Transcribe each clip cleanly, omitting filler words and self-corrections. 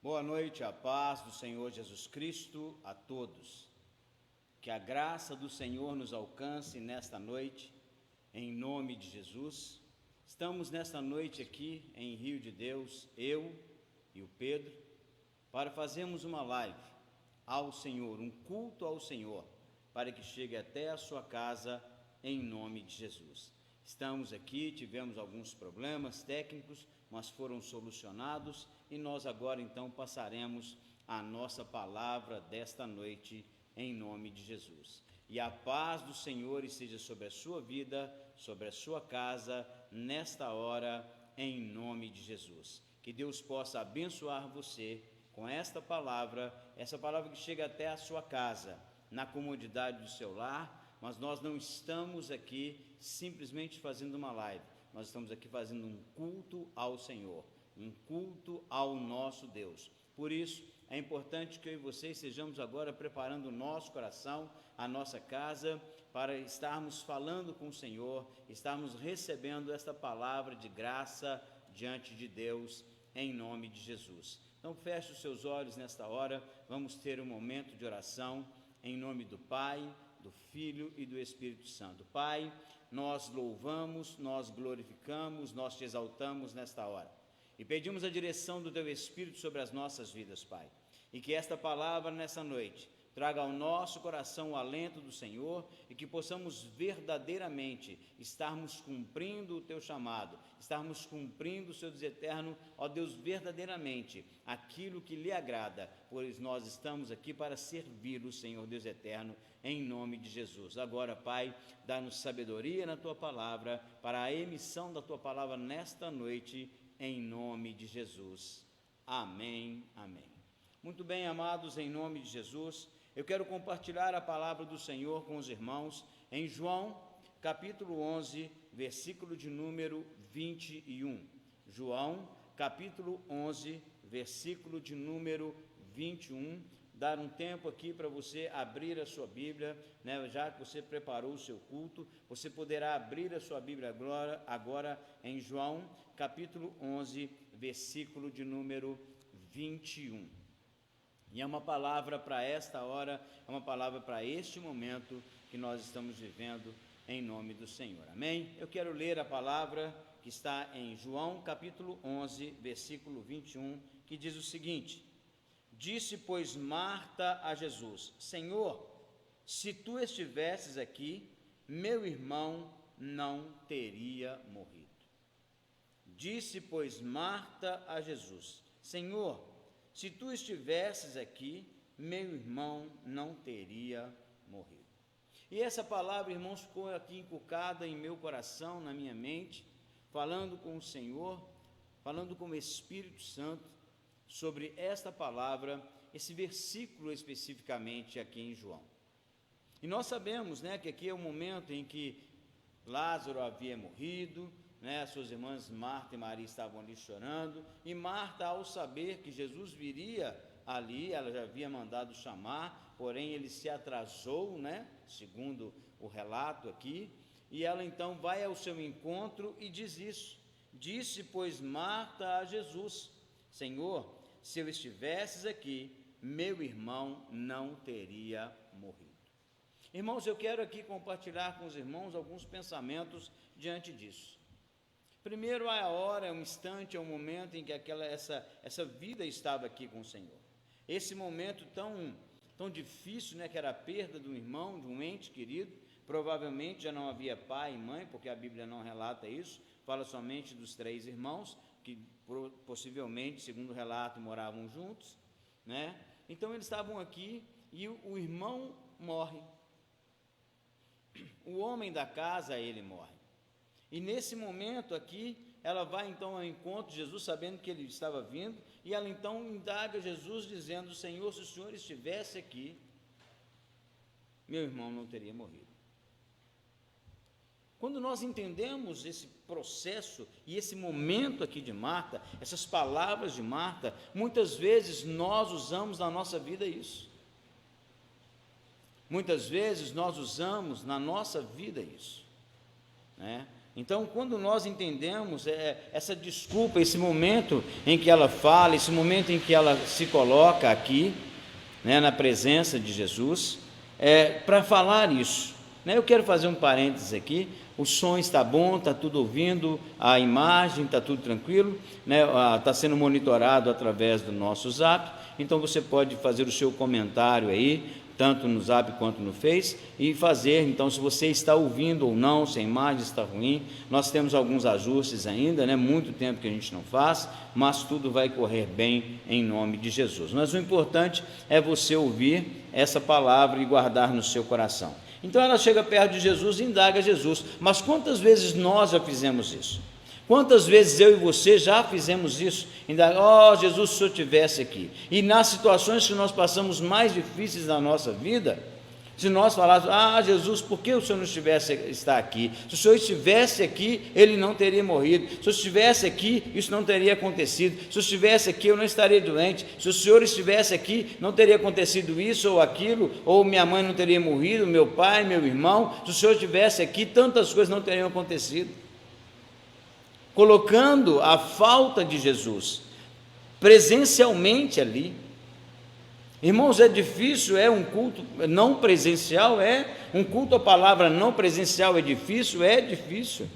Boa noite, a paz do Senhor Jesus Cristo a todos. Que a graça do Senhor nos alcance nesta noite, em nome de Jesus. Estamos nesta noite aqui em Rio de Deus, eu e o Pedro, para fazermos uma live ao Senhor, um culto ao Senhor, para que chegue até a sua casa em nome de Jesus. Estamos aqui, tivemos alguns problemas técnicos, mas foram solucionados e nós agora então passaremos a nossa palavra desta noite em nome de Jesus. E a paz do Senhor esteja sobre a sua vida, sobre a sua casa, nesta hora, em nome de Jesus. Que Deus possa abençoar você com esta palavra, essa palavra que chega até a sua casa, na comodidade do seu lar, mas nós não estamos aqui simplesmente fazendo uma live, nós estamos aqui fazendo um culto ao Senhor, um culto ao nosso Deus. Por isso, é importante que eu e você estejamos agora preparando o nosso coração, a nossa casa, para estarmos falando com o Senhor, estarmos recebendo esta palavra de graça diante de Deus, em nome de Jesus. Então, feche os seus olhos nesta hora, vamos ter um momento de oração, em nome do Pai, do Filho e do Espírito Santo. Pai, nós louvamos, nós glorificamos, nós te exaltamos nesta hora. E pedimos a direção do Teu Espírito sobre as nossas vidas, Pai. E que esta palavra nessa noite traga ao nosso coração o alento do Senhor e que possamos verdadeiramente estarmos cumprindo o Teu chamado, estarmos cumprindo o Seu Deus eterno, ó Deus, verdadeiramente aquilo que lhe agrada, pois nós estamos aqui para servir o Senhor Deus eterno, em nome de Jesus. Agora, Pai, dá-nos sabedoria na Tua palavra, para a emissão da Tua palavra nesta noite, em nome de Jesus. Amém, amém. Muito bem, amados, em nome de Jesus, eu quero compartilhar a palavra do Senhor com os irmãos em João, capítulo 11, versículo de número 21. João, capítulo 11, versículo de número 21. Dar um tempo aqui para você abrir a sua Bíblia, né? Já que você preparou o seu culto, você poderá abrir a sua Bíblia agora em João, capítulo 11, versículo de número 21. E é uma palavra para esta hora, é uma palavra para este momento que nós estamos vivendo em nome do Senhor. Amém? Eu quero ler a palavra que está em João, capítulo 11, versículo 21, que diz o seguinte: Disse, pois, Marta a Jesus: Senhor, se tu estivesses aqui, meu irmão não teria morrido. Disse, pois, Marta a Jesus: Senhor, se tu estivesses aqui, meu irmão não teria morrido. E essa palavra, irmãos, ficou aqui inculcada em meu coração, na minha mente, falando com o Senhor, falando com o Espírito Santo, sobre esta palavra, esse versículo especificamente aqui em João. E nós sabemos, né, que aqui é o momento em que Lázaro havia morrido, né, suas irmãs Marta e Maria estavam ali chorando, e Marta, ao saber que Jesus viria ali, ela já havia mandado chamar, porém ele se atrasou, né, segundo o relato aqui, e ela então vai ao seu encontro e diz isso. Disse, pois, Marta a Jesus: Senhor, se eu estivesses aqui, meu irmão não teria morrido. Irmãos, eu quero aqui compartilhar com os irmãos alguns pensamentos diante disso. Primeiro, é a hora, é um instante, é um momento em que essa vida estava aqui com o Senhor. Esse momento tão difícil, né, que era a perda de um irmão, de um ente querido. Provavelmente já não havia pai e mãe, porque a Bíblia não relata isso, fala somente dos 3 irmãos, que possivelmente, segundo o relato, moravam juntos, né? Então eles estavam aqui e o irmão morre. O homem da casa, ele morre. E nesse momento aqui, ela vai então ao encontro de Jesus, sabendo que ele estava vindo, e ela então indaga Jesus, dizendo: Senhor, se o Senhor estivesse aqui, meu irmão não teria morrido. Quando nós entendemos esse processo e esse momento aqui de Marta, essas palavras de Marta, muitas vezes nós usamos na nossa vida isso. Muitas vezes nós usamos na nossa vida isso, né? Então, quando nós entendemos essa desculpa, esse momento em que ela fala, esse momento em que ela se coloca aqui, né, na presença de Jesus, para falar isso, né? Eu quero fazer um parênteses aqui. O som está bom, está tudo ouvindo, a imagem está tudo tranquilo, né? Está sendo monitorado através do nosso Zap, então você pode fazer o seu comentário aí, tanto no Zap quanto no Face, e fazer, então, se você está ouvindo ou não, se a imagem está ruim. Nós temos alguns ajustes ainda, né? Muito tempo que a gente não faz, mas tudo vai correr bem em nome de Jesus. Mas o importante é você ouvir essa palavra e guardar no seu coração. Então ela chega perto de Jesus e indaga Jesus: mas quantas vezes nós já fizemos isso? Quantas vezes eu e você já fizemos isso? Indagar: Jesus, se o Senhor estivesse aqui. E nas situações que nós passamos mais difíceis da nossa vida, se nós falássemos: Jesus, por que o Senhor não está aqui? Se o Senhor estivesse aqui, ele não teria morrido. Se o Senhor estivesse aqui, isso não teria acontecido. Se o Senhor estivesse aqui, eu não estaria doente. Se o Senhor estivesse aqui, não teria acontecido isso ou aquilo, ou minha mãe não teria morrido, meu pai, meu irmão. Se o Senhor estivesse aqui, tantas coisas não teriam acontecido. Colocando a falta de Jesus presencialmente ali. Irmãos, é difícil, um culto não presencial, um culto à palavra não presencial é difícil.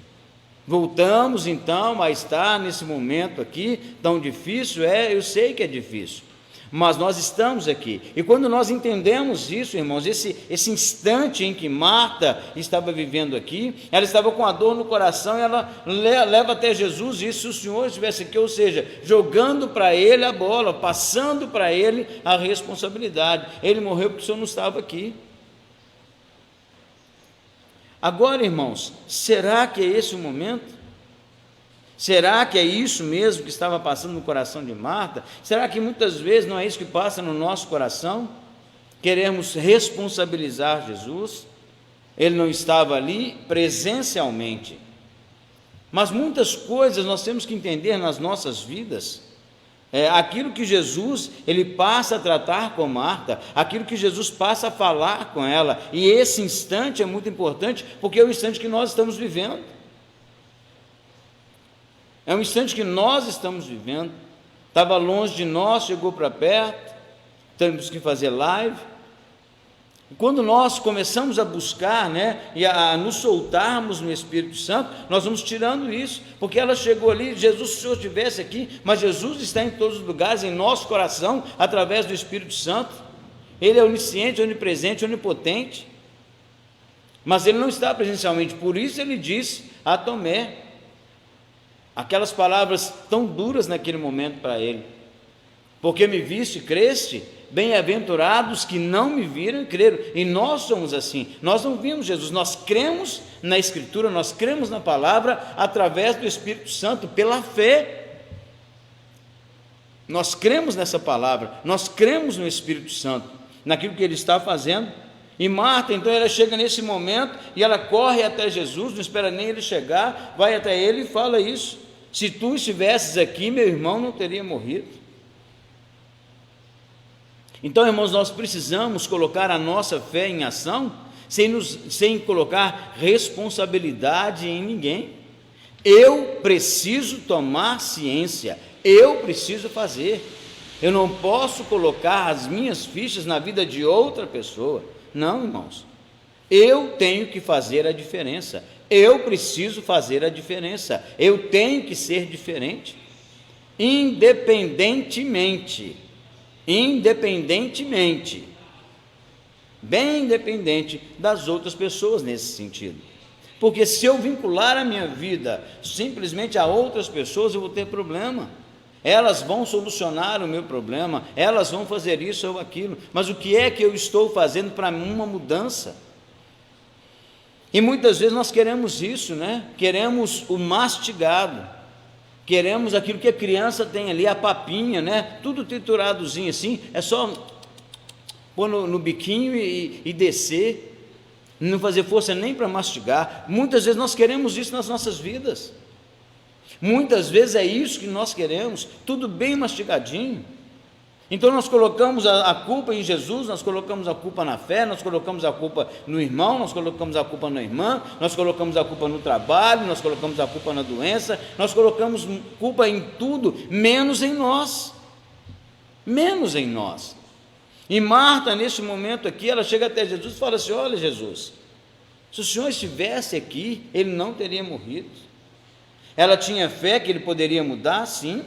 Voltamos então a estar nesse momento aqui, tão difícil, eu sei que é difícil, mas nós estamos aqui, e quando nós entendemos isso, irmãos, esse instante em que Marta estava vivendo aqui, ela estava com a dor no coração, e ela leva até Jesus, e se o Senhor estivesse aqui, ou seja, jogando para ele a bola, passando para ele a responsabilidade. Ele morreu porque o Senhor não estava aqui. Agora, irmãos, será que é esse o momento? Será que é isso mesmo que estava passando no coração de Marta? Será que muitas vezes não é isso que passa no nosso coração? Queremos responsabilizar Jesus, ele não estava ali presencialmente, mas muitas coisas nós temos que entender nas nossas vidas. Aquilo que Jesus, ele passa a tratar com Marta, aquilo que Jesus passa a falar com ela, e esse instante é muito importante, porque é o instante que nós estamos vivendo. É um instante que nós estamos vivendo. Estava longe de nós, chegou para perto, temos que fazer live. E quando nós começamos a buscar, e a nos soltarmos no Espírito Santo, nós vamos tirando isso, porque ela chegou ali: Jesus, se o Senhor estivesse aqui, mas Jesus está em todos os lugares, em nosso coração, através do Espírito Santo. Ele é onisciente, onipresente, onipotente, mas ele não está presencialmente. Por isso ele disse a Tomé aquelas palavras tão duras naquele momento para ele: porque me viste e creste, bem-aventurados que não me viram e creram. E nós somos assim, nós não vimos Jesus, nós cremos na Escritura, nós cremos na palavra através do Espírito Santo, pela fé. Nós cremos nessa palavra, nós cremos no Espírito Santo, naquilo que ele está fazendo. E Marta, então, ela chega nesse momento e ela corre até Jesus, não espera nem ele chegar, vai até ele e fala isso: se tu estivesses aqui, meu irmão não teria morrido. Então, irmãos, nós precisamos colocar a nossa fé em ação, sem colocar responsabilidade em ninguém. Eu preciso tomar ciência, eu preciso fazer. Eu não posso colocar as minhas fichas na vida de outra pessoa. Não, irmãos, eu tenho que fazer a diferença, eu preciso fazer a diferença, eu tenho que ser diferente, independentemente, bem independente das outras pessoas nesse sentido, porque se eu vincular a minha vida simplesmente a outras pessoas, eu vou ter problema. Elas vão solucionar o meu problema, elas vão fazer isso ou aquilo, mas o que é que eu estou fazendo para uma mudança? E muitas vezes nós queremos isso, queremos o mastigado, queremos aquilo que a criança tem ali, a papinha, tudo trituradozinho assim, é só pôr no biquinho e descer, não fazer força nem para mastigar. Muitas vezes nós queremos isso nas nossas vidas. Muitas vezes é isso que nós queremos, tudo bem mastigadinho. Então nós colocamos a culpa em Jesus, nós colocamos a culpa na fé, nós colocamos a culpa no irmão, nós colocamos a culpa na irmã, nós colocamos a culpa no trabalho, nós colocamos a culpa na doença, nós colocamos culpa em tudo, menos em nós. Menos em nós. E Marta, nesse momento aqui, ela chega até Jesus e fala assim: olha, Jesus, se o Senhor estivesse aqui, ele não teria morrido. Ela tinha fé que ele poderia mudar? Sim.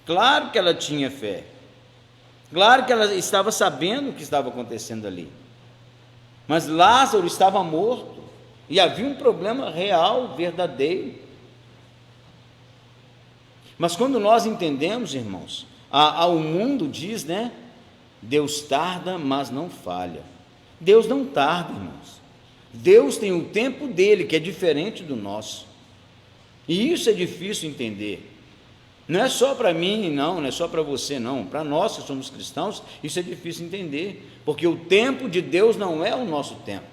Claro que ela tinha fé. Claro que ela estava sabendo o que estava acontecendo ali. Mas Lázaro estava morto. E havia um problema real, verdadeiro. Mas quando nós entendemos, irmãos, o mundo diz, né? Deus tarda, mas não falha. Deus não tarda, irmãos. Deus tem o tempo dele, que é diferente do nosso. E isso é difícil entender. Não é só para mim, não é só para você, não. Para nós que somos cristãos, isso é difícil entender, porque o tempo de Deus não é o nosso tempo.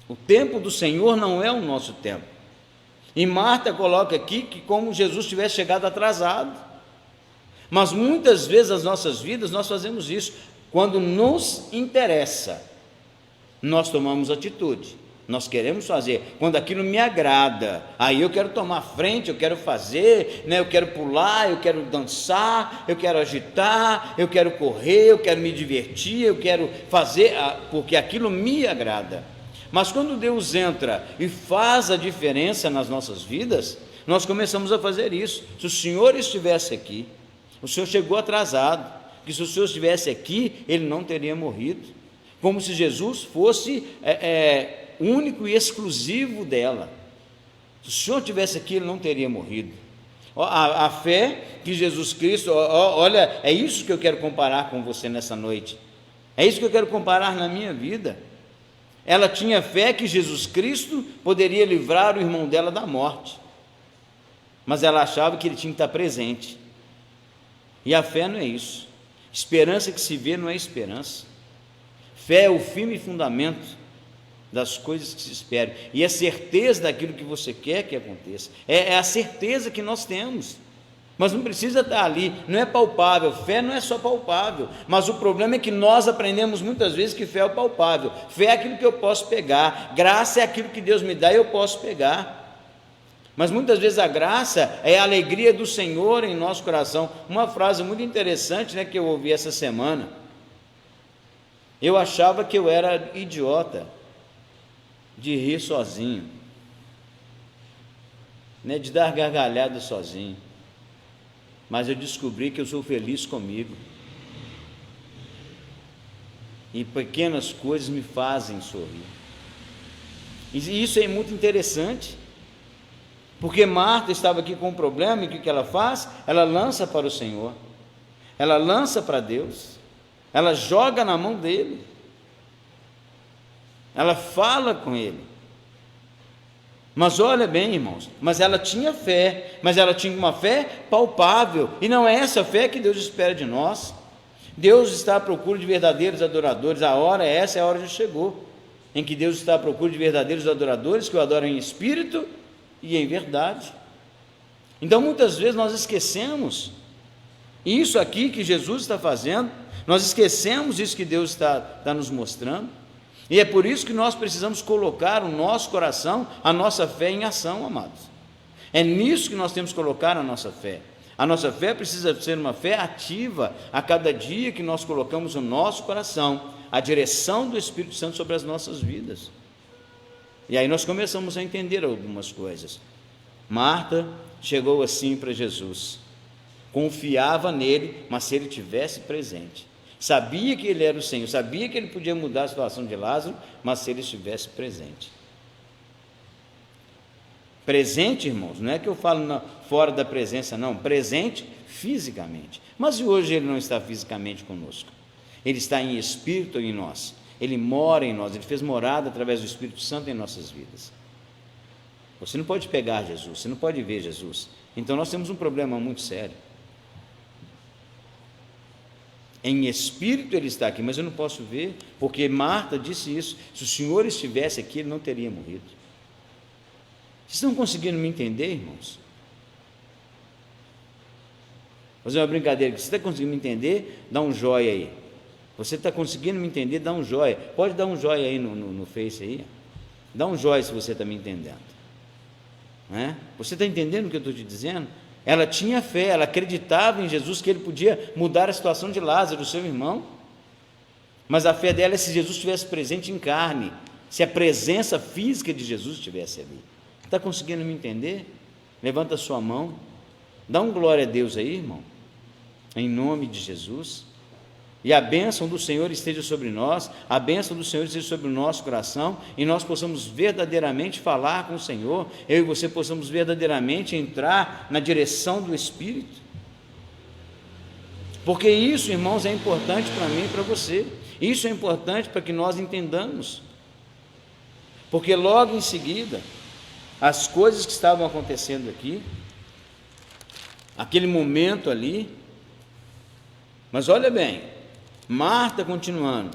O tempo do Senhor não é o nosso tempo. E Marta coloca aqui que como Jesus tivesse chegado atrasado. Mas muitas vezes nas nossas vidas nós fazemos isso. Quando nos interessa, nós tomamos atitude. Nós queremos fazer, quando aquilo me agrada, aí eu quero tomar frente, eu quero fazer, né? Eu quero pular, eu quero dançar, eu quero agitar, eu quero correr, eu quero me divertir, eu quero fazer, porque aquilo me agrada. Mas quando Deus entra e faz a diferença nas nossas vidas, nós começamos a fazer isso. Se o Senhor estivesse aqui, o Senhor chegou atrasado, que se o Senhor estivesse aqui, ele não teria morrido, como se Jesus fosse único e exclusivo dela. Se o Senhor estivesse aqui, ele não teria morrido. A fé que Jesus Cristo, olha, é isso que eu quero comparar com você nessa noite, é isso que eu quero comparar na minha vida. Ela tinha fé que Jesus Cristo poderia livrar o irmão dela da morte, mas ela achava que ele tinha que estar presente, e a fé não é isso. Esperança que se vê não é esperança. Fé é o firme fundamento das coisas que se esperam, e a certeza daquilo que você quer que aconteça, é a certeza que nós temos, mas não precisa estar ali, não é palpável. Fé não é só palpável, mas o problema é que nós aprendemos muitas vezes que fé é o palpável. Fé é aquilo que eu posso pegar, graça é aquilo que Deus me dá e eu posso pegar, mas muitas vezes a graça é a alegria do Senhor em nosso coração. Uma frase muito interessante, né, que eu ouvi essa semana: eu achava que eu era idiota de rir sozinho, né, de dar gargalhada sozinho, mas eu descobri que eu sou feliz comigo, e pequenas coisas me fazem sorrir. E isso é muito interessante, porque Marta estava aqui com um problema, e o que ela faz? Ela lança para o Senhor, ela lança para Deus, ela joga na mão dele, ela fala com ele. Mas olha bem, irmãos, mas ela tinha fé, mas ela tinha uma fé palpável, e não é essa fé que Deus espera de nós. Deus está à procura de verdadeiros adoradores. A hora é essa, a hora já chegou, em que Deus está à procura de verdadeiros adoradores, que o adoram em espírito e em verdade. Então muitas vezes nós esquecemos isso aqui que Jesus está fazendo, nós esquecemos isso que Deus está nos mostrando. E é por isso que nós precisamos colocar o nosso coração, a nossa fé em ação, amados. É nisso que nós temos que colocar a nossa fé. A nossa fé precisa ser uma fé ativa a cada dia que nós colocamos o nosso coração, a direção do Espírito Santo sobre as nossas vidas. E aí nós começamos a entender algumas coisas. Marta chegou assim para Jesus, confiava nele, mas se ele tivesse presente. Sabia que ele era o Senhor, sabia que ele podia mudar a situação de Lázaro, mas se ele estivesse presente. Presente, irmãos, não é que eu falo fora da presença, não, presente fisicamente. Mas e hoje ele não está fisicamente conosco? Ele está em espírito em nós, ele mora em nós, ele fez morada através do Espírito Santo em nossas vidas. Você não pode pegar Jesus, você não pode ver Jesus. Então nós temos um problema muito sério. Em espírito ele está aqui, mas eu não posso ver, porque Marta disse isso: se o Senhor estivesse aqui, ele não teria morrido. Vocês estão conseguindo me entender, irmãos? Vou fazer uma brincadeira. Você está conseguindo me entender? Dá um joia aí. Você está conseguindo me entender? Dá um joia. Pode dar um joia aí no Face aí. Dá um joia se você está me entendendo. Não é? Você está entendendo o que eu estou te dizendo? Ela tinha fé, ela acreditava em Jesus, que ele podia mudar a situação de Lázaro, seu irmão. Mas a fé dela é se Jesus estivesse presente em carne, se a presença física de Jesus estivesse ali. Está conseguindo me entender? Levanta a sua mão. Dá um glória a Deus aí, irmão. Em nome de Jesus. E a bênção do Senhor esteja sobre nós, a bênção do Senhor esteja sobre o nosso coração, e nós possamos verdadeiramente falar com o Senhor, eu e você possamos verdadeiramente entrar na direção do Espírito. Porque isso, irmãos, é importante para mim e para você. Isso é importante para que nós entendamos. Porque logo em seguida, as coisas que estavam acontecendo aqui, aquele momento ali, mas olha bem, Marta continuando,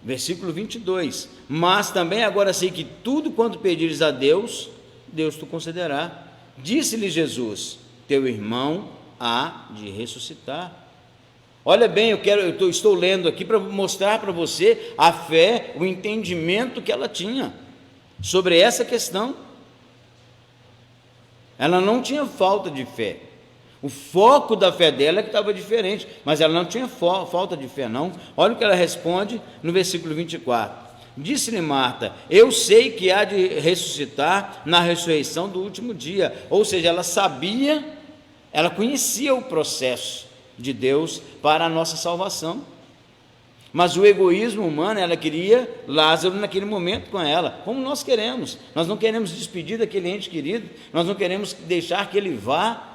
versículo 22, mas também agora sei que tudo quanto pedires a Deus, Deus te concederá. Disse-lhe Jesus, teu irmão há de ressuscitar. Olha bem, estou lendo aqui para mostrar para você a fé, o entendimento que ela tinha sobre essa questão. Ela não tinha falta de fé. O foco da fé dela é que estava diferente, mas ela não tinha falta de fé, não. Olha o que ela responde no versículo 24. Disse-lhe Marta, eu sei que há de ressuscitar na ressurreição do último dia. Ou seja, ela sabia, ela conhecia o processo de Deus para a nossa salvação. Mas o egoísmo humano, ela queria Lázaro naquele momento com ela, como nós queremos. Nós não queremos despedir daquele ente querido, nós não queremos deixar que ele vá.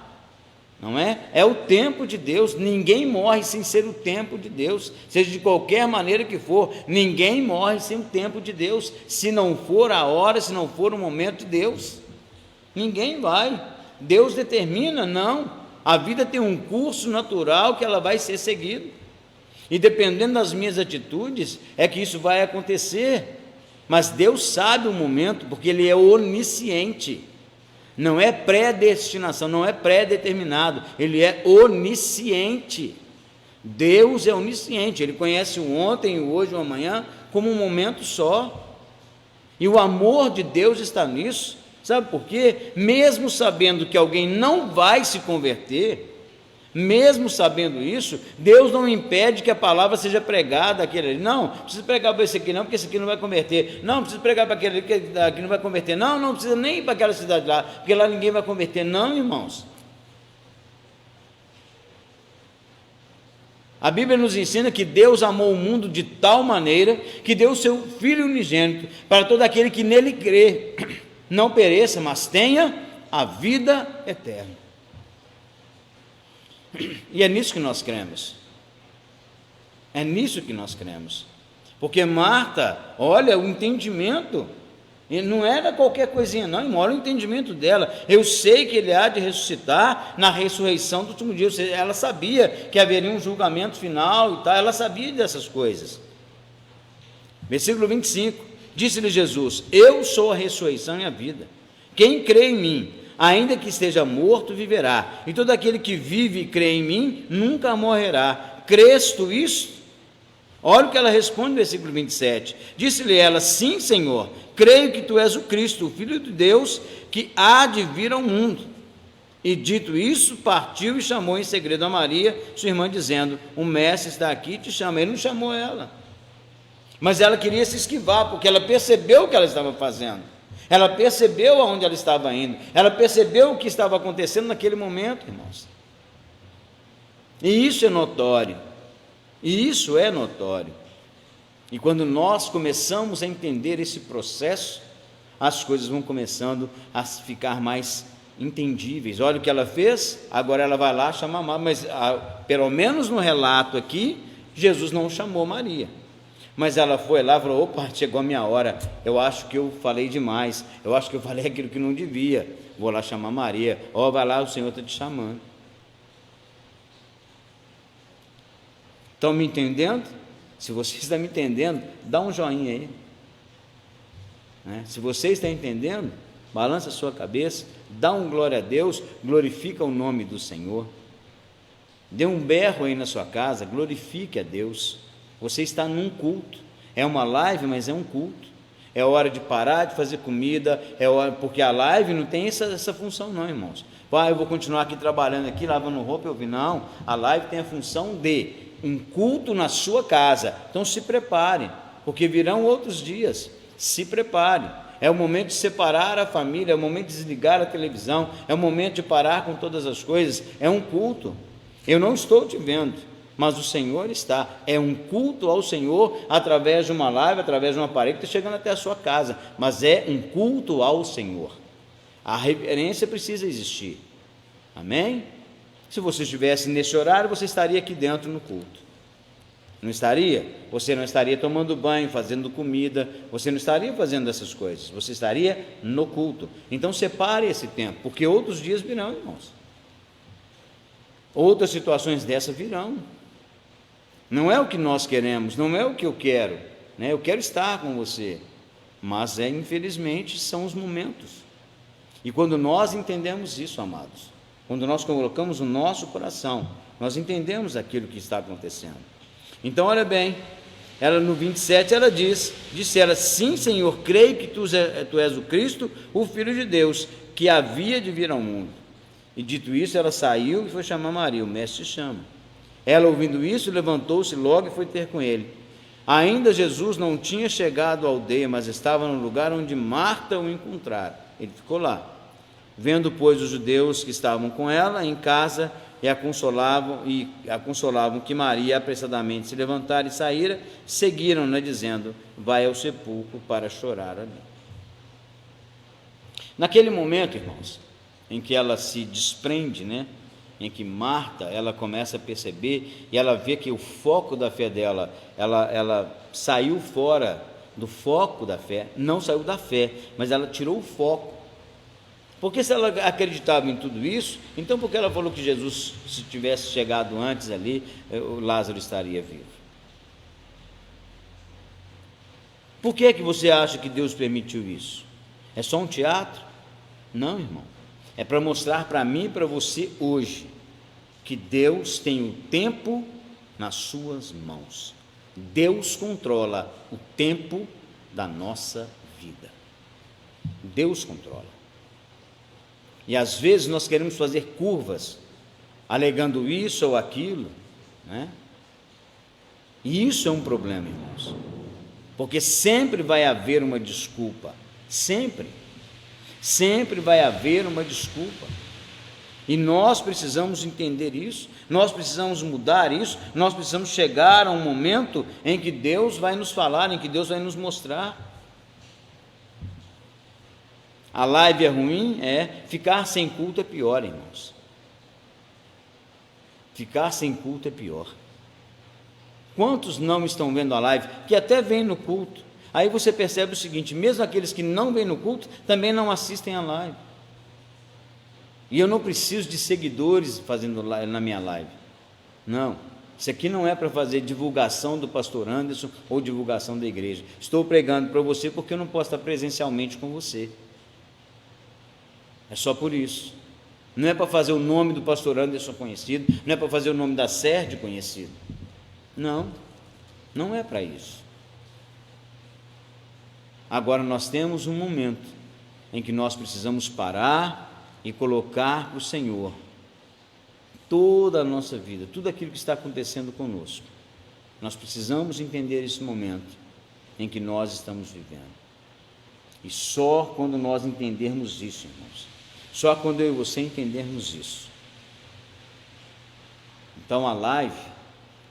Não é? É o tempo de Deus. Ninguém morre sem ser o tempo de Deus, seja de qualquer maneira que for. Ninguém morre sem o tempo de Deus, se não for a hora, se não for o momento de Deus. Ninguém vai. Deus determina, não. A vida tem um curso natural que ela vai ser seguida, e dependendo das minhas atitudes é que isso vai acontecer. Mas Deus sabe o momento, porque Ele é onisciente. Não é predestinação, não é pré-determinado, Ele é onisciente. Deus é onisciente, Ele conhece o ontem, o hoje e o amanhã como um momento só. E o amor de Deus está nisso. Sabe por quê? Mesmo sabendo que alguém não vai se converter, mesmo sabendo isso, Deus não impede que a palavra seja pregada àquele ali. Não precisa pregar para esse aqui não, porque esse aqui não vai converter. Não precisa pregar para aquele que não vai converter. Não precisa nem ir para aquela cidade lá, porque lá ninguém vai converter. Não, irmãos. A Bíblia nos ensina que Deus amou o mundo de tal maneira que deu o seu Filho unigênito para todo aquele que nele crê, não pereça, mas tenha a vida eterna. E é nisso que nós cremos. É nisso que nós cremos. Porque Marta, olha o entendimento, e não era qualquer coisinha não, irmão, olha o entendimento dela. Eu sei que ele há de ressuscitar na ressurreição do último dia. Ou seja, ela sabia que haveria um julgamento final e tal, ela sabia dessas coisas. Versículo 25, disse-lhe Jesus, eu sou a ressurreição e a vida. Quem crê em mim, ainda que esteja morto, viverá. E todo aquele que vive e crê em mim, nunca morrerá. Crês tu isso? Olha o que ela responde no versículo 27. Disse-lhe ela, sim, Senhor, creio que tu és o Cristo, o Filho de Deus, que há de vir ao mundo. E dito isso, partiu e chamou em segredo a Maria, sua irmã, dizendo, o mestre está aqui e te chama. Ele não chamou ela. Mas ela queria se esquivar, porque ela percebeu o que ela estava fazendo. Ela percebeu aonde ela estava indo, ela percebeu o que estava acontecendo naquele momento, irmãos. E isso é notório, E quando nós começamos a entender esse processo, as coisas vão começando a ficar mais entendíveis. Olha o que ela fez, agora ela vai lá chamar Maria, mas pelo menos no relato aqui, Jesus não chamou Maria. Mas ela foi lá e falou, opa, chegou a minha hora, eu acho que eu falei demais, eu acho que eu falei aquilo que não devia, vou lá chamar Maria. Vai lá, o Senhor está te chamando. Estão me entendendo? Se você está me entendendo, dá um joinha aí. Se você está entendendo, balança a sua cabeça, dá um glória a Deus, glorifica o nome do Senhor. Dê um berro aí na sua casa, glorifique a Deus. Você está num culto. É uma live, mas é um culto. É hora de parar de fazer comida, porque a live não tem essa função não, irmãos. Eu vou continuar aqui trabalhando aqui, lavando roupa, eu vi. Não, a live tem a função de um culto na sua casa. Então se prepare, porque virão outros dias. Se prepare. É o momento de separar a família, é o momento de desligar a televisão, é o momento de parar com todas as coisas. É um culto. Eu não estou te vendo, mas o Senhor está. É um culto ao Senhor através de uma live, através de um aparelho que está chegando até a sua casa, mas é um culto ao Senhor. A reverência precisa existir. Amém? Se você estivesse nesse horário, você estaria aqui dentro no culto. Não estaria? Você não estaria tomando banho, fazendo comida, você não estaria fazendo essas coisas, você estaria no culto. Então separe esse tempo, porque outros dias virão, irmãos. Outras situações dessa virão. Não é o que nós queremos, não é o que eu quero, né? Eu quero estar com você, mas infelizmente são os momentos. E quando nós entendemos isso, amados, quando nós colocamos o nosso coração, nós entendemos aquilo que está acontecendo. Então olha bem, ela no 27 ela disse ela: sim, Senhor, creio que tu és o Cristo, o Filho de Deus, que havia de vir ao mundo. E dito isso, ela saiu e foi chamar Maria. O mestre chama. Ela, ouvindo isso, levantou-se logo e foi ter com ele. Ainda Jesus não tinha chegado à aldeia, mas estava no lugar onde Marta o encontrara. Ele ficou lá. Vendo, pois, os judeus que estavam com ela em casa e a consolavam que Maria apressadamente se levantara e saíra, seguiram-na, dizendo: vai ao sepulcro para chorar ali. Naquele momento, irmãos, em que ela se desprende, né? Em que Marta, ela começa a perceber e ela vê que o foco da fé dela, ela saiu fora do foco da fé, não saiu da fé, mas ela tirou o foco. Porque se ela acreditava em tudo isso, então por que ela falou que Jesus, se tivesse chegado antes ali, o Lázaro estaria vivo? Por que você acha que Deus permitiu isso? É só um teatro? Não, irmão. É para mostrar para mim e para você hoje que Deus tem o tempo nas suas mãos. Deus controla o tempo da nossa vida. Deus controla. E às vezes nós queremos fazer curvas, alegando isso ou aquilo, né? E isso é um problema, irmãos, porque sempre vai haver uma desculpa, sempre vai haver uma desculpa, e nós precisamos entender isso, nós precisamos mudar isso, nós precisamos chegar a um momento em que Deus vai nos falar, em que Deus vai nos mostrar. A live é ruim, ficar sem culto é pior, irmãos. Ficar sem culto é pior. Quantos não estão vendo a live, que até vêm no culto? Aí você percebe o seguinte: mesmo aqueles que não vêm no culto, também não assistem a live. E eu não preciso de seguidores fazendo live na minha live. Não, isso aqui não é para fazer divulgação do pastor Anderson ou divulgação da igreja. Estou pregando para você porque eu não posso estar presencialmente com você. É só por isso. Não é para fazer o nome do pastor Anderson conhecido, não é para fazer o nome da sede conhecido. Não, não é para isso. Agora nós temos um momento em que nós precisamos parar e colocar para o Senhor toda a nossa vida, tudo aquilo que está acontecendo conosco. Nós precisamos entender esse momento em que nós estamos vivendo. E só quando nós entendermos isso, irmãos, só quando eu e você entendermos isso. Então a live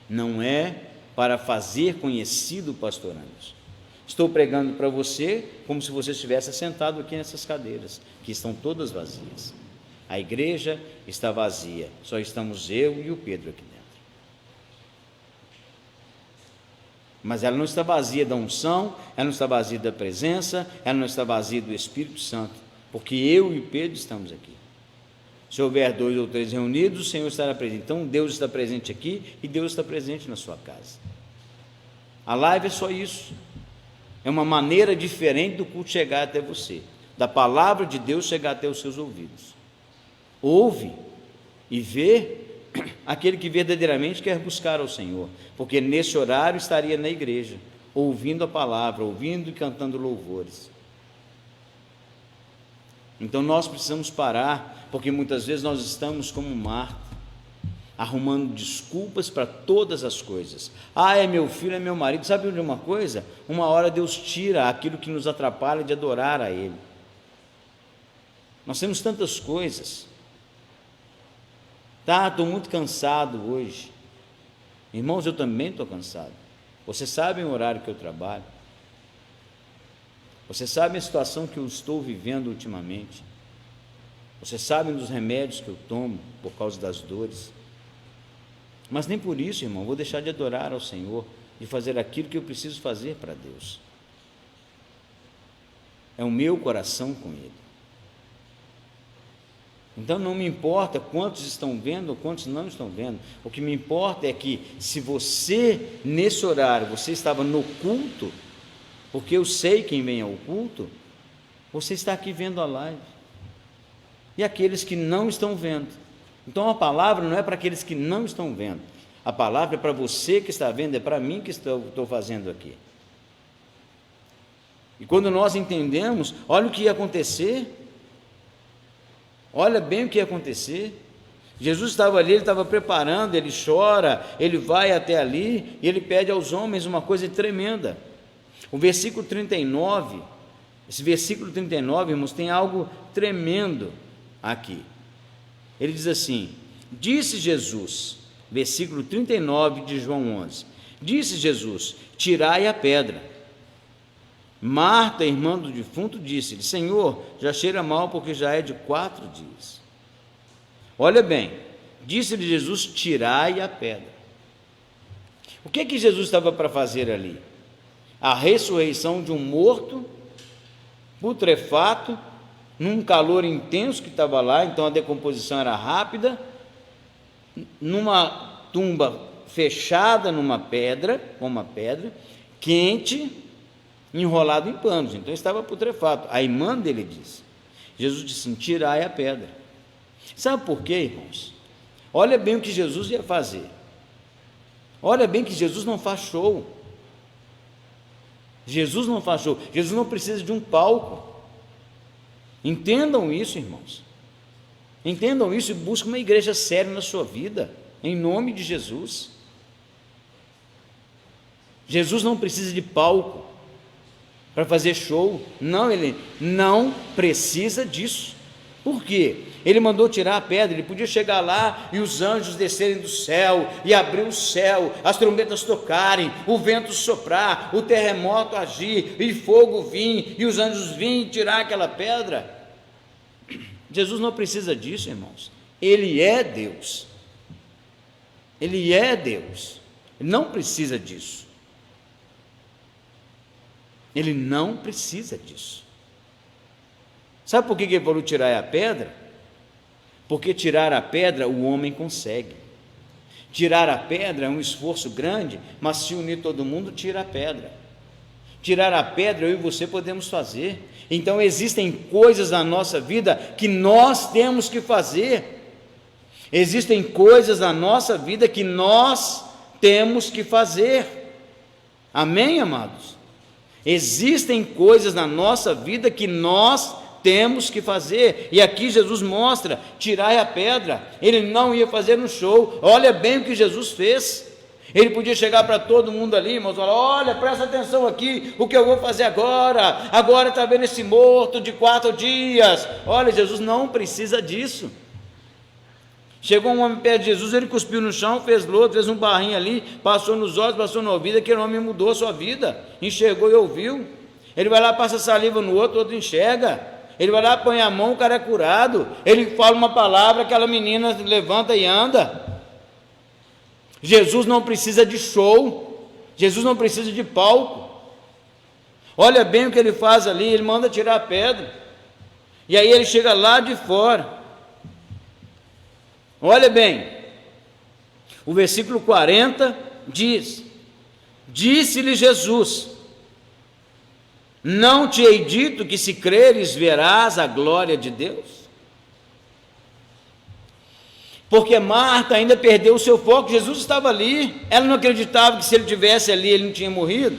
não é para fazer conhecido o pastor Anderson. Estou pregando para você como se você estivesse sentado aqui nessas cadeiras, que estão todas vazias. A igreja está vazia, só estamos eu e o Pedro aqui dentro. Mas ela não está vazia da unção, ela não está vazia da presença, ela não está vazia do Espírito Santo, porque eu e o Pedro estamos aqui. Se houver 2 ou 3 reunidos, o Senhor estará presente. Então Deus está presente aqui e Deus está presente na sua casa. A live é só isso. É uma maneira diferente do culto chegar até você, da palavra de Deus chegar até os seus ouvidos. Ouve e vê aquele que verdadeiramente quer buscar ao Senhor, porque nesse horário estaria na igreja, ouvindo a palavra, ouvindo e cantando louvores. Então nós precisamos parar, porque muitas vezes nós estamos como Marta, arrumando desculpas para todas as coisas. É meu filho, é meu marido. Sabe de uma coisa? Uma hora Deus tira aquilo que nos atrapalha de adorar a Ele. Nós temos tantas coisas. Estou muito cansado hoje. Irmãos, eu também estou cansado. Vocês sabem o horário que eu trabalho. Vocês sabem a situação que eu estou vivendo ultimamente. Vocês sabem dos remédios que eu tomo por causa das dores. Mas nem por isso, irmão, vou deixar de adorar ao Senhor, de fazer aquilo que eu preciso fazer para Deus. É o meu coração com Ele. Então não me importa quantos estão vendo ou quantos não estão vendo. O que me importa é que se você, nesse horário, você estava no culto, porque eu sei quem vem ao culto, você está aqui vendo a live. E aqueles que não estão vendo. Então a palavra não é para aqueles que não estão vendo. A palavra é para você que está vendo, é para mim que estou fazendo aqui. E quando nós entendemos, olha o que ia acontecer. Olha bem o que ia acontecer. Jesus estava ali, ele estava preparando, ele chora, ele vai até ali e ele pede aos homens uma coisa tremenda. O versículo 39, esse versículo 39, irmãos, tem algo tremendo aqui. Ele diz assim: disse Jesus, versículo 39 de João 11, disse Jesus: tirai a pedra. Marta, irmã do defunto, disse-lhe: Senhor, já cheira mal, porque já é de 4 dias. Olha bem, disse-lhe Jesus: tirai a pedra. O que Jesus estava para fazer ali? A ressurreição de um morto, putrefato, num calor intenso que estava lá, então a decomposição era rápida, numa tumba fechada numa pedra, com uma pedra, quente, enrolado em panos, então estava putrefato. A irmã dele disse, Jesus disse: tirai a pedra. Sabe por quê, irmãos? Olha bem o que Jesus ia fazer. Olha bem que Jesus não faz show. Jesus não faz show. Jesus não precisa de um palco. Entendam isso, irmãos. Entendam isso e busquem uma igreja séria na sua vida, em nome de Jesus. Jesus não precisa de palco para fazer show. Não, ele não precisa disso. Por quê? Ele mandou tirar a pedra. Ele podia chegar lá e os anjos descerem do céu e abrir o céu, as trombetas tocarem, o vento soprar, o terremoto agir e fogo vir e os anjos virem tirar aquela pedra. Jesus não precisa disso, irmãos. Ele é Deus. Ele é Deus. Ele não precisa disso. Ele não precisa disso. Sabe por que ele falou tirar a pedra? Porque tirar a pedra o homem consegue. Tirar a pedra é um esforço grande, mas se unir todo mundo, tira a pedra. Tirar a pedra eu e você podemos fazer. Então existem coisas na nossa vida que nós temos que fazer. Existem coisas na nossa vida que nós temos que fazer. Amém, amados? Existem coisas na nossa vida que nós temos que fazer, e aqui Jesus mostra: tirai a pedra. Ele não ia fazer no show. Olha bem o que Jesus fez. Ele podia chegar para todo mundo ali, irmãos, falar: olha, presta atenção aqui, o que eu vou fazer agora está vendo esse morto de 4 dias, olha, Jesus não precisa disso. Chegou um homem perto de Jesus, ele cuspiu no chão, fez lodo, fez um barrinho ali, passou nos olhos, passou na ouvido, aquele homem mudou a sua vida, enxergou e ouviu. Ele vai lá, passa saliva no outro, o outro enxerga. Ele vai lá, põe a mão, o cara é curado. Ele fala uma palavra, aquela menina levanta e anda. Jesus não precisa de show. Jesus não precisa de palco. Olha bem o que ele faz ali. Ele manda tirar a pedra. E aí ele chega lá de fora. Olha bem. O versículo 40 diz: disse-lhe Jesus: não te hei dito que se creres verás a glória de Deus? Porque Marta ainda perdeu o seu foco. Jesus estava ali, ela não acreditava que se ele tivesse ali, ele não tinha morrido.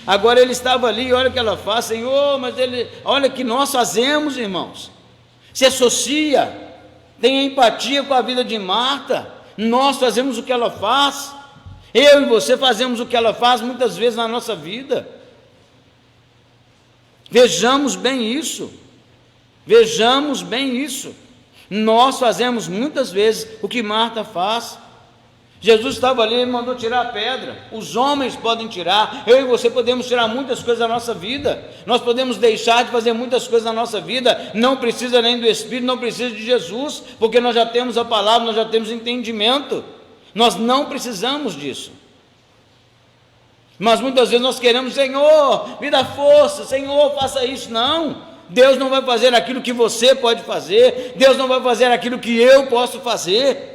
Agora ele estava ali, olha o que ela faz, Senhor, mas ele, olha o que nós fazemos, irmãos, se associa, tenha empatia com a vida de Marta. Nós fazemos o que ela faz, eu e você fazemos o que ela faz muitas vezes na nossa vida. Vejamos bem isso, vejamos bem isso. Nós fazemos muitas vezes o que Marta faz. Jesus estava ali e mandou tirar a pedra. Os homens podem tirar, eu e você podemos tirar muitas coisas da nossa vida. Nós podemos deixar de fazer muitas coisas na nossa vida. Não precisa nem do Espírito, não precisa de Jesus, porque nós já temos a palavra, nós já temos entendimento. Nós não precisamos disso. Mas muitas vezes nós queremos, Senhor, me dá força, Senhor, faça isso. Não, Deus não vai fazer aquilo que você pode fazer, Deus não vai fazer aquilo que eu posso fazer.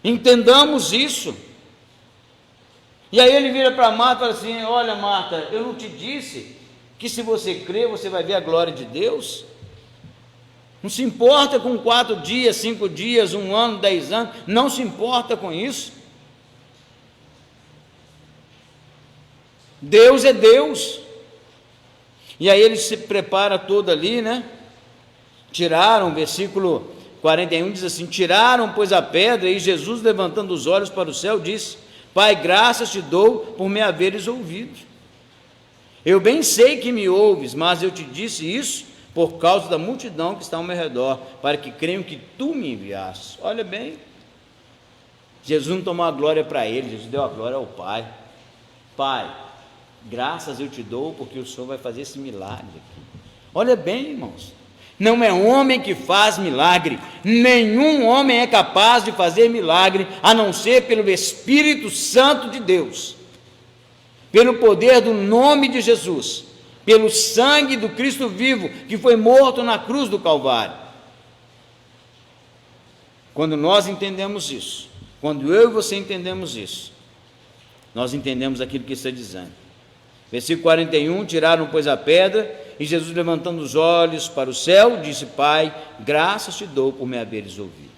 Entendamos isso. E aí ele vira para Marta e fala assim: olha, Marta, eu não te disse que se você crer, você vai ver a glória de Deus? Não se importa com 4 dias, 5 dias, 1 ano, 10 anos, não se importa com isso. Deus é Deus. E aí ele se prepara todo ali, né? Tiraram, versículo 41 diz assim: tiraram, pois, a pedra, e Jesus, levantando os olhos para o céu, disse: Pai, graças te dou por me haveres ouvido. Eu bem sei que me ouves, mas eu te disse isso por causa da multidão que está ao meu redor, para que creiam que tu me enviaste. Olha bem, Jesus não tomou a glória para ele, Jesus deu a glória ao Pai. Pai, graças eu te dou, porque o Senhor vai fazer esse milagre aqui. Olha bem, irmãos, não é homem que faz milagre, nenhum homem é capaz de fazer milagre, a não ser pelo Espírito Santo de Deus, pelo poder do nome de Jesus, pelo sangue do Cristo vivo, que foi morto na cruz do Calvário. Quando nós entendemos isso, quando eu e você entendemos isso, nós entendemos aquilo que está dizendo. Versículo 41, tiraram, pois, a pedra, e Jesus, levantando os olhos para o céu, disse: Pai, graças te dou por me haveres ouvido.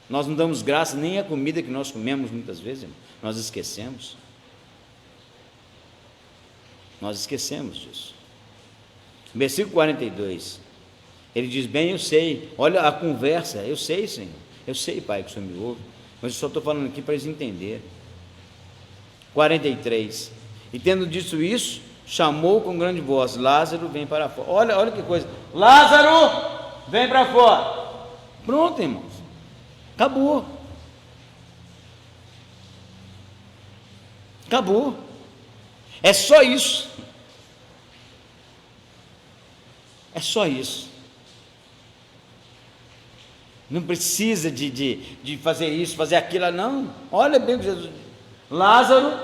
Nós não damos graças nem à comida que nós comemos muitas vezes, irmão. Nós esquecemos. Nós esquecemos disso. Versículo 42, ele diz: bem, eu sei, olha a conversa, eu sei, Senhor, eu sei, Pai, que o Senhor me ouve, mas eu só estou falando aqui para eles entenderem. 43, e tendo dito isso, chamou com grande voz: Lázaro, vem para fora. Olha que coisa, Lázaro, vem para fora. Pronto, irmãos, acabou. Acabou. É só isso. É só isso. Não precisa de fazer isso, fazer aquilo, não. Olha bem o que Jesus diz: Lázaro,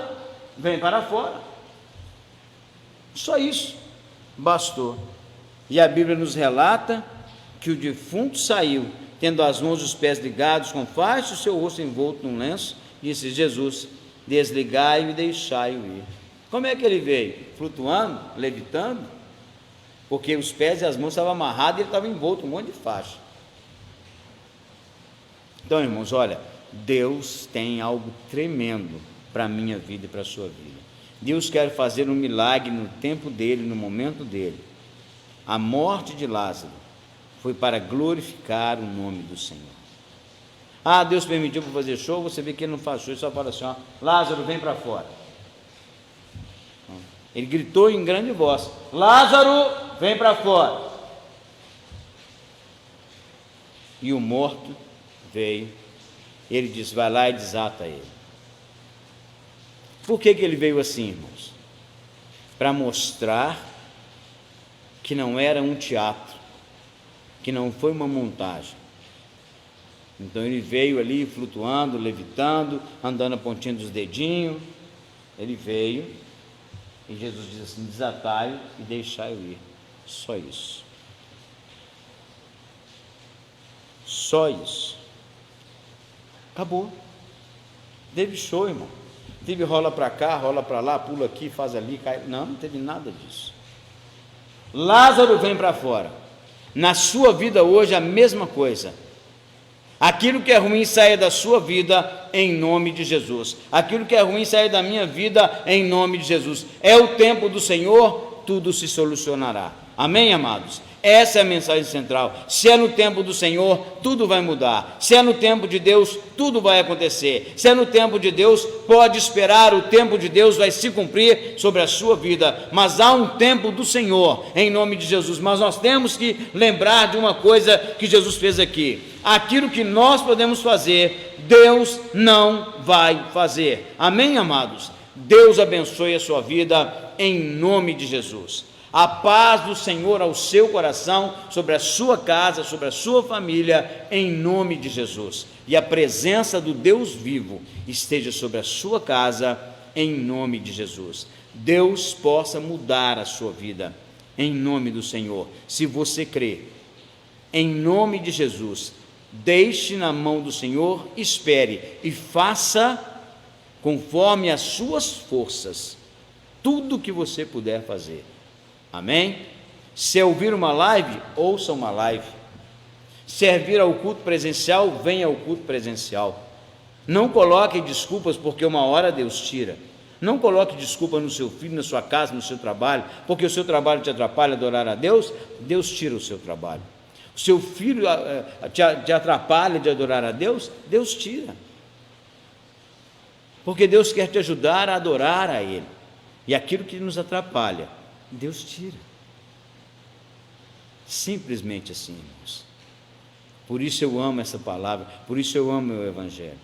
vem para fora. Só isso bastou. E a Bíblia nos relata que o defunto saiu, tendo as mãos e os pés ligados com faixa, o seu rosto envolto num lenço. Disse Jesus: desligai-o e deixai-o ir. Como é que ele veio? Flutuando, levitando? Porque os pés e as mãos estavam amarrados e ele estava envolto um monte de faixa. Então, irmãos, olha, Deus tem algo tremendo para a minha vida e para a sua vida. Deus quer fazer um milagre no tempo dele, no momento dele. A morte de Lázaro foi para glorificar o nome do Senhor. Ah, Deus permitiu para fazer show, você vê que ele não faz show, ele só fala assim: ó, Lázaro, vem para fora. Ele gritou em grande voz: Lázaro, vem para fora. E o morto veio. Ele disse: vai lá e desata ele. Por que ele veio assim, irmãos? Para mostrar que não era um teatro, que não foi uma montagem. Então ele veio ali flutuando, levitando, andando a pontinha dos dedinhos. Ele veio e Jesus diz assim: desatai-o e deixai-o ir. Só isso. Só isso. Acabou. Teve show, irmão. Teve rola para cá, rola para lá, pula aqui, faz ali, cai. Não teve nada disso. Lázaro, vem para fora. Na sua vida hoje a mesma coisa. Aquilo que é ruim saia da sua vida em nome de Jesus. Aquilo que é ruim saia da minha vida em nome de Jesus. É o tempo do Senhor, tudo se solucionará. Amém, amados? Essa é a mensagem central. Se é no tempo do Senhor, tudo vai mudar. Se é no tempo de Deus, tudo vai acontecer. Se é no tempo de Deus, pode esperar, o tempo de Deus vai se cumprir sobre a sua vida. Mas há um tempo do Senhor, em nome de Jesus. Mas nós temos que lembrar de uma coisa que Jesus fez aqui. Aquilo que nós podemos fazer, Deus não vai fazer. Amém, amados? Deus abençoe a sua vida em nome de Jesus. A paz do Senhor ao seu coração, sobre a sua casa, sobre a sua família, em nome de Jesus. E a presença do Deus vivo esteja sobre a sua casa, em nome de Jesus. Deus possa mudar a sua vida, em nome do Senhor. Se você crê, em nome de Jesus, deixe na mão do Senhor, espere e faça conforme as suas forças, tudo o que você puder fazer. Amém? Se ouvir uma live, ouça uma live. Servir ao culto presencial, venha ao culto presencial. Não coloque desculpas porque uma hora Deus tira. Não coloque desculpa no seu filho, na sua casa, no seu trabalho, porque o seu trabalho te atrapalha a adorar a Deus. Deus tira o seu trabalho. O seu filho te atrapalha de adorar a Deus. Deus tira. Porque Deus quer te ajudar a adorar a Ele. E aquilo que nos atrapalha, Deus tira. Simplesmente assim, irmãos. Por isso eu amo essa palavra, por isso eu amo o Evangelho,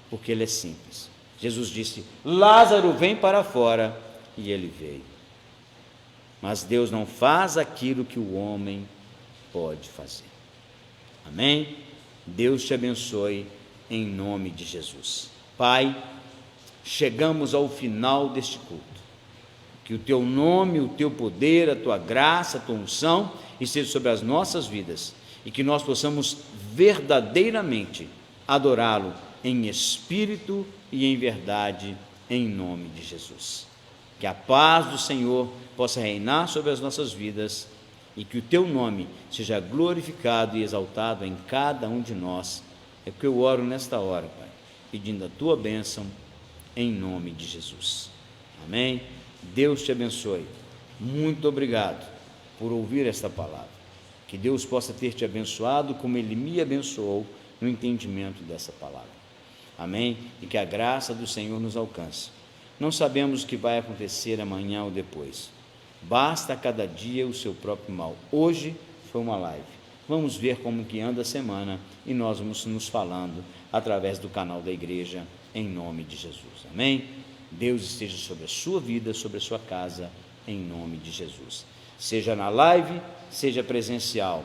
porque ele é simples. Jesus disse: Lázaro, vem para fora, e ele veio. Mas Deus não faz aquilo que o homem pode fazer. Amém? Deus te abençoe em nome de Jesus. Pai, chegamos ao final deste culto. Que o teu nome, o teu poder, a tua graça, a tua unção esteja sobre as nossas vidas e que nós possamos verdadeiramente adorá-lo em espírito e em verdade, em nome de Jesus. Que a paz do Senhor possa reinar sobre as nossas vidas e que o teu nome seja glorificado e exaltado em cada um de nós. É o que eu oro nesta hora, Pai, pedindo a tua bênção em nome de Jesus. Amém? Deus te abençoe. Muito obrigado por ouvir esta palavra. Que Deus possa ter te abençoado como Ele me abençoou no entendimento dessa palavra. Amém? E que a graça do Senhor nos alcance. Não sabemos o que vai acontecer amanhã ou depois. Basta a cada dia o seu próprio mal. Hoje foi uma live. Vamos ver como que anda a semana e nós vamos nos falando através do canal da igreja, em nome de Jesus. Amém? Deus esteja sobre a sua vida, sobre a sua casa, em nome de Jesus. Seja na live, seja presencial,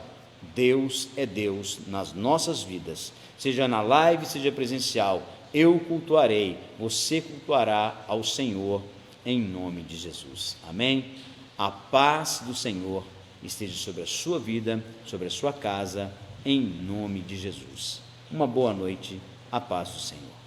Deus é Deus nas nossas vidas. Seja na live, seja presencial, eu cultuarei, você cultuará ao Senhor, em nome de Jesus. Amém? A paz do Senhor esteja sobre a sua vida, sobre a sua casa, em nome de Jesus. Uma boa noite, a paz do Senhor.